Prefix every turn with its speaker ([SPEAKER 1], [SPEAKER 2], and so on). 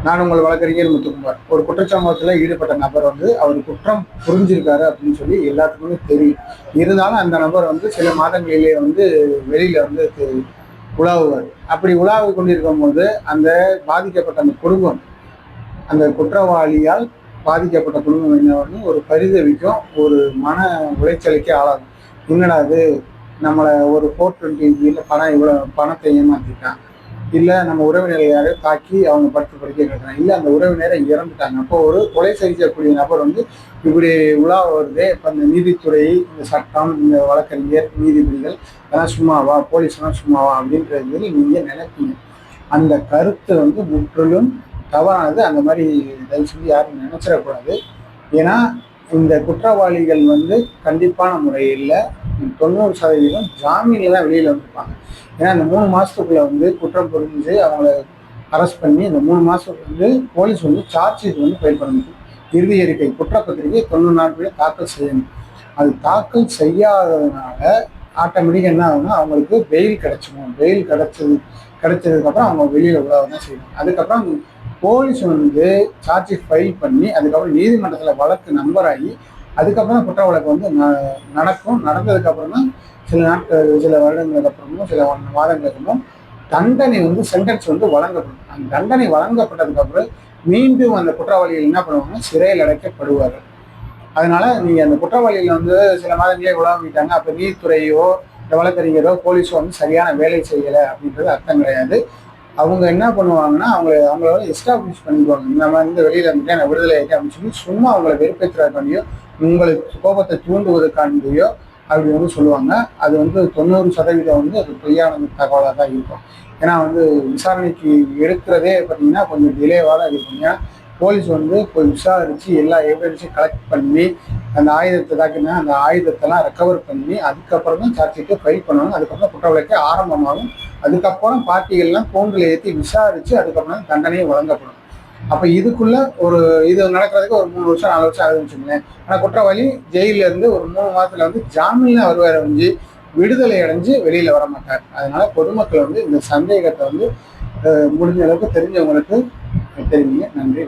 [SPEAKER 1] நான் உங்கள் வழக்கறிஞர் முத்துக்குமார். ஒரு குற்றச்சம்பவத்தில் ஈடுபட்ட நபர் வந்து அவர் குற்றம் புரிஞ்சிருக்காரு அப்படின்னு சொல்லி எல்லாத்துக்குமே தெரியும். இருந்தாலும் அந்த நபர் வந்து சில மாதங்களிலேயே வந்து வெளியில வந்து உலாவுவார். அப்படி உலாவி கொண்டிருக்கும் போது அந்த பாதிக்கப்பட்ட அந்த குடும்பம், அந்த குற்றவாளியால் பாதிக்கப்பட்ட குடும்பம் என்ன ஒரு பரிதவிக்கும், ஒரு மன உளைச்சலுக்கே ஆளாகும். என்னடா அது, நம்மளை ஒரு 420 பணம் இவ்வளோ பணத்தை ஏமாத்திட்டான், இல்லை நம்ம உறவினரை யாரையும் தாக்கி அவங்க படுத்து படிக்க கேட்குறாங்க, இல்லை அந்த உறவினரை இறந்துட்டாங்க. அப்போ ஒரு கொலை செய்யக்கூடிய நபர் வந்து இப்படி உலா வருதே. இப்போ இந்த நீதித்துறை, இந்த சட்டம், இந்த வழக்கறிஞர், நீதிபதிகள் அதெல்லாம் சும்மாவா, போலீஸ்லாம் சும்மாவா அப்படின்றது நீங்கள் நினைப்பீங்க. அந்த கருத்து வந்து முற்றிலும் தவறானது. அந்த மாதிரி தயவு செஞ்சு யாரும் நினைச்சிடக்கூடாது. ஏன்னா இந்த குற்றவாளிகள் வந்து கண்டிப்பான முறையில் 90% ஜாமீனில் தான் வெளியில் வந்திருப்பாங்க. ஏன்னா இந்த 3 மாதத்துக்குள்ளே வந்து குற்றம் புரிஞ்சு அவங்கள அரெஸ்ட் பண்ணி இந்த 3 மாதத்துக்கு வந்து போலீஸ் வந்து சார்ஜ் ஷீட் வந்து ஃபைல் பண்ணணும். இறுதி அறிக்கை குற்றப்பத்திரிகை 90 நாட்களில் தாக்கல் செய்யணும். அது தாக்கல் செய்யாததுனால ஆட்டோமேட்டிக்காக என்ன ஆகுதுன்னா அவங்களுக்கு பெயில் கிடைச்சிடும். பெயில் கிடைச்சதுக்கப்புறம் அவங்க வெளியில் உலக தான் செய்யணும். அதுக்கப்புறம் போலீஸ் வந்து சார்ஜ் ஷீட் ஃபைல் பண்ணி அதுக்கப்புறம் நீதிமன்றத்தில் வழக்கு நம்பர் ஆகி அதுக்கப்புறம் குற்ற வழக்கு வந்து நடக்கும். நடந்ததுக்கப்புறம் தான் சில நாட்கள், சில வருடங்களுக்கு அப்புறமும், சில மாதங்களுக்கு அப்புறம் தண்டனை வந்து சென்டென்ஸ் வந்து வழங்கப்படும். அந்த தண்டனை வழங்கப்பட்டதுக்கு அப்புறம் மீண்டும் அந்த குற்றவாளிகள் என்ன பண்ணுவாங்கன்னா சிறையில் அடைக்கப்படுவார்கள். அதனால நீங்க அந்த குற்றவாளிகள் வந்து சில மாதங்களே உலாவிட்டாங்க, அப்ப நீதித்துறையோ இந்த வழக்கறிஞரோ போலீஸோ வந்து சரியான வேலை செய்யலை அப்படின்றது அர்த்தம் கிடையாது. அவங்க என்ன பண்ணுவாங்கன்னா அவங்களோட எஸ்டாப்ளிஷ் பண்ணிக்குவாங்க. இந்த மாதிரி இந்த வெளியில வந்துட்டு நான் விடுதலை ஆகிட்டேன் அப்படின்னு சொல்லி சும்மா அவங்களை வெறுப்பேற்றுறதுக்காண்டியோ உங்களுக்கு கோபத்தை தூண்டுவதற்காண்டியோ அப்படி வந்து சொல்லுவாங்க. அது வந்து 90% வந்து அது பொய்யான தகவலாக தான் இருக்கும். ஏன்னா வந்து விசாரணைக்கு எடுக்கிறதே பார்த்தீங்கன்னா கொஞ்சம் டிலேவாக தான் இருக்கும். ஏன்னா போலீஸ் வந்து போய் விசாரித்து எல்லா எவிடன்ஸையும் கலெக்ட் பண்ணி அந்த ஆயுதத்தை தாக்கினா அந்த ஆயுதத்தெல்லாம் ரெக்கவர் பண்ணி அதுக்கப்புறம் தான் சார்ஜ் ஷீட்டை ஃபைல் பண்ணுவாங்க. அதுக்கப்புறம் குற்ற வழக்கு ஆரம்பமாகும். அதுக்கப்புறம் பார்ட்டிகள்லாம் கூண்டில் ஏற்றி விசாரித்து அதுக்கப்புறம் தான் தண்டனையை வழங்கப்படும். அப்போ இதுக்குள்ள இது நடக்கிறதுக்கு ஒரு 3 வருஷம் 4 வருஷம் ஆகுதுன்னு வச்சுக்கோங்களேன். ஆனால் குற்றவாளி ஜெயிலில் இருந்து ஒரு 3 மாதத்துல வந்து ஜாமீனில் வருவார், வந்து விடுதலை அடைஞ்சு வெளியில் வர மாட்டார். அதனால பொதுமக்கள் வந்து இந்த சந்தேகத்தை வந்து முடிஞ்ச அளவுக்கு தெரிஞ்சவங்களுக்கு தெரிவிங்க. நன்றி.